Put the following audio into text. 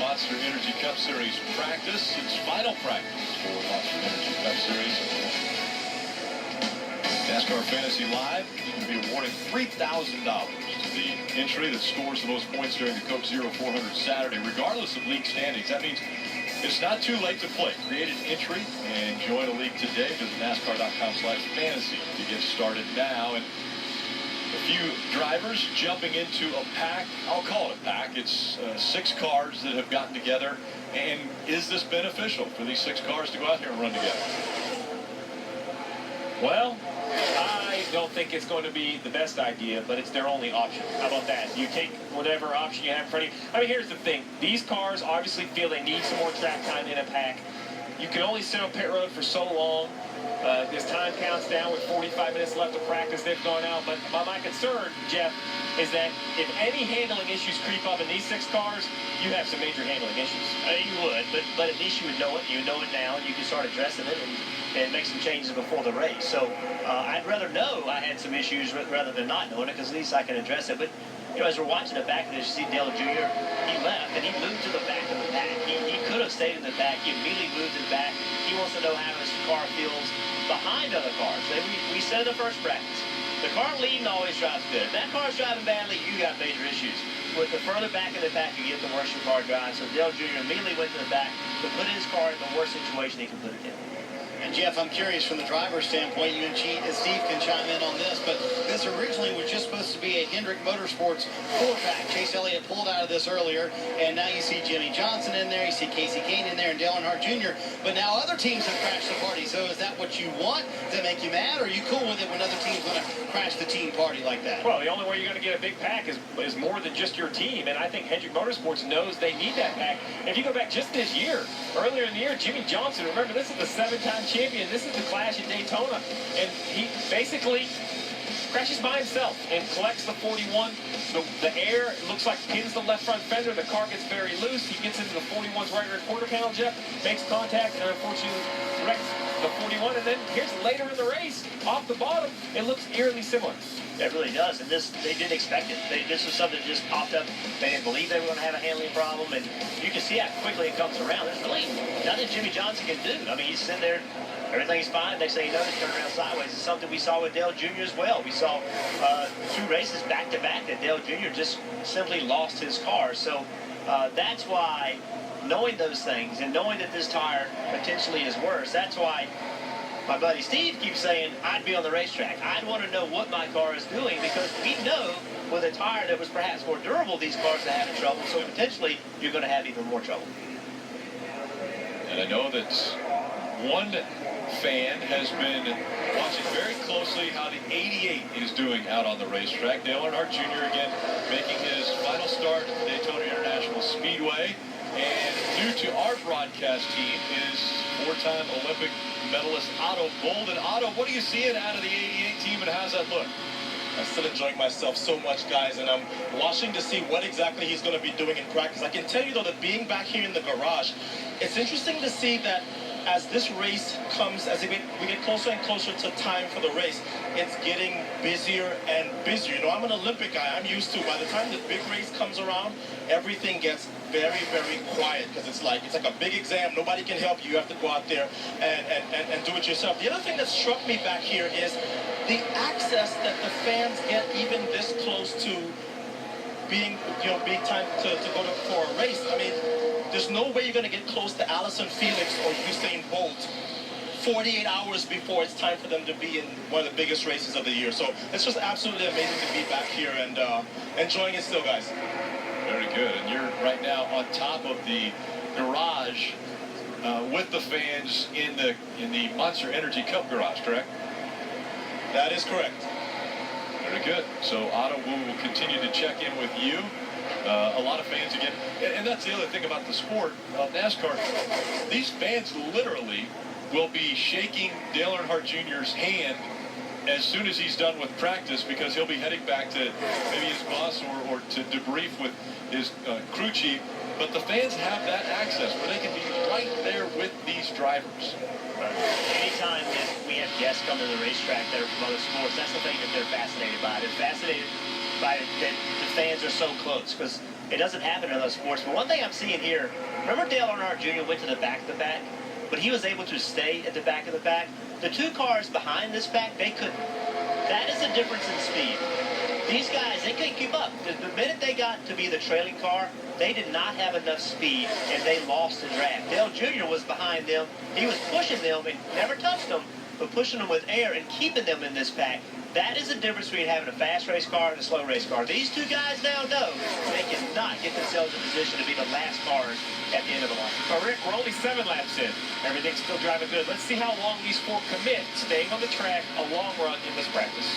Monster Energy Cup Series practice. It's final practice for Monster Energy Cup Series. NASCAR Fantasy Live will be awarding $3,000 to the entry that scores the most points during the Coke 0400 Saturday, regardless of league standings. That means it's not too late to play. Create an entry and join a league today. Visit NASCAR.com/fantasy to get started now. And a few drivers jumping into a pack. I'll call it a pack. It's 6 cars that have gotten together. And is this beneficial for these 6 cars to go out here and run together? Well, I don't think it's going to be the best idea, but it's their only option. How about that? You take whatever option you have in front of you. I mean, here's the thing. These cars obviously feel they need some more track time in a pack. You can only sit on pit road for so long. This time counts down with 45 minutes left of practice. They've gone out. But my concern, Jeff, is that if any handling issues creep up in these 6 cars, you have some major handling issues. You would, but at least you would know it. You know it now, and you can start addressing it and make some changes before the race. So I'd rather know I had some issues rather than not knowing it, because at least I can address it. But you know, as we're watching the back of this, you see Dale Jr., he left, and he moved to the back of the pack. He could have stayed in the back. He immediately moved to the back. He wants to know how his car feels behind other cars. We said in the first practice, the car leading always drives good. If that car's driving badly, you got major issues. With the further back in the pack, you get the worse your car drives. So Dale Jr. immediately went to the back to put his car in the worst situation he can put it in. And Jeff, I'm curious from the driver's standpoint, you and Steve can chime in on this, but this originally was just supposed to be a Hendrick Motorsports 4-pack. Chase Elliott pulled out of this earlier, and now you see Jimmy Johnson in there, you see Casey Kane in there, and Dale Earnhardt Jr., but now other teams have crashed the party. So is that what you want? Does that make you mad, or are you cool with it when other teams want to crash the team party like that? Well, the only way you're going to get a big pack is more than just your team, and I think Hendrick Motorsports knows they need that pack. If you go back just this year, earlier in the year, Jimmy Johnson, remember, this is the 7-time champion. This is the clash in Daytona, and he basically crashes by himself and collects the 41. The air, it looks like, pins the left front fender. The car gets very loose. He gets into the 41's right rear quarter panel, Jeff, makes contact, and unfortunately wrecks the 41. And then here's later in the race, off the bottom, it looks eerily similar. It really does, and they didn't expect it. This was something that just popped up. They didn't believe they were going to have a handling problem, and you can see how quickly it comes around. There's really nothing Jimmy Johnson can do. I mean, he's sitting there, everything's fine. Next thing you know, he's turning around sideways. It's something we saw with Dale Jr. as well. We saw 2 races back-to-back that Dale Jr. just simply lost his car. So that's why, knowing those things and knowing that this tire potentially is worse, that's why my buddy Steve keeps saying, I'd be on the racetrack. I'd want to know what my car is doing, because we know with a tire that was perhaps more durable, these cars are having trouble, so potentially you're going to have even more trouble. And I know that one fan has been watching very closely how the 88 is doing out on the racetrack. Dale Earnhardt Jr. again making his final start at the Daytona International Speedway. And new to our broadcast team is 4-time Olympic medalist Otto Golden. Otto, what are you seeing out of the 88 team, and how's that look? I'm still enjoying myself so much, guys, and I'm watching to see what exactly he's going to be doing in practice. I can tell you, though, that being back here in the garage, it's interesting to see that as this race comes, as we get closer and closer to time for the race, it's getting busier and busier. You know, I'm an Olympic guy. I'm used to, by the time the big race comes around, everything gets very, very quiet, because it's like a big exam. Nobody can help you. You have to go out there and do it yourself. The other thing that struck me back here is the access that the fans get even this close to being time to go for a race. I mean, there's no way you're going to get close to Allison Felix or Usain Bolt 48 hours before it's time for them to be in one of the biggest races of the year. So it's just absolutely amazing to be back here and enjoying it still, guys. Very good. And you're right now on top of the garage with the fans in the Monster Energy Cup garage, correct? That is correct. Very good. So, Otto, we will continue to check in with you. A lot of fans again, and that's the other thing about the sport of NASCAR. These fans literally will be shaking Dale Earnhardt Jr.'s hand as soon as he's done with practice, because he'll be heading back to maybe his boss or to debrief with his crew chief. But the fans have that access where they can be right there with these drivers. Anytime that we have guests come to the racetrack that are from other sports, that's the thing that they're fascinated by. They're fascinated by that the fans are so close, because it doesn't happen in other sports. But one thing I'm seeing here, remember Dale Earnhardt Jr. went to the back of the pack, but he was able to stay at the back of the pack. The two cars behind this pack, they couldn't. That is the difference in speed. These guys, they couldn't keep up. The minute they got to be the trailing car, they did not have enough speed, and they lost the draft. Dale Jr. was behind them. He was pushing them and never touched them, but pushing them with air and keeping them in this pack. That is the difference between having a fast race car and a slow race car. These two guys now know they cannot get themselves in position to be the last cars at the end of the line. But Rick, we're only 7 laps in. Everything's still driving good. Let's see how long these 4 commit, staying on the track a long run in this practice.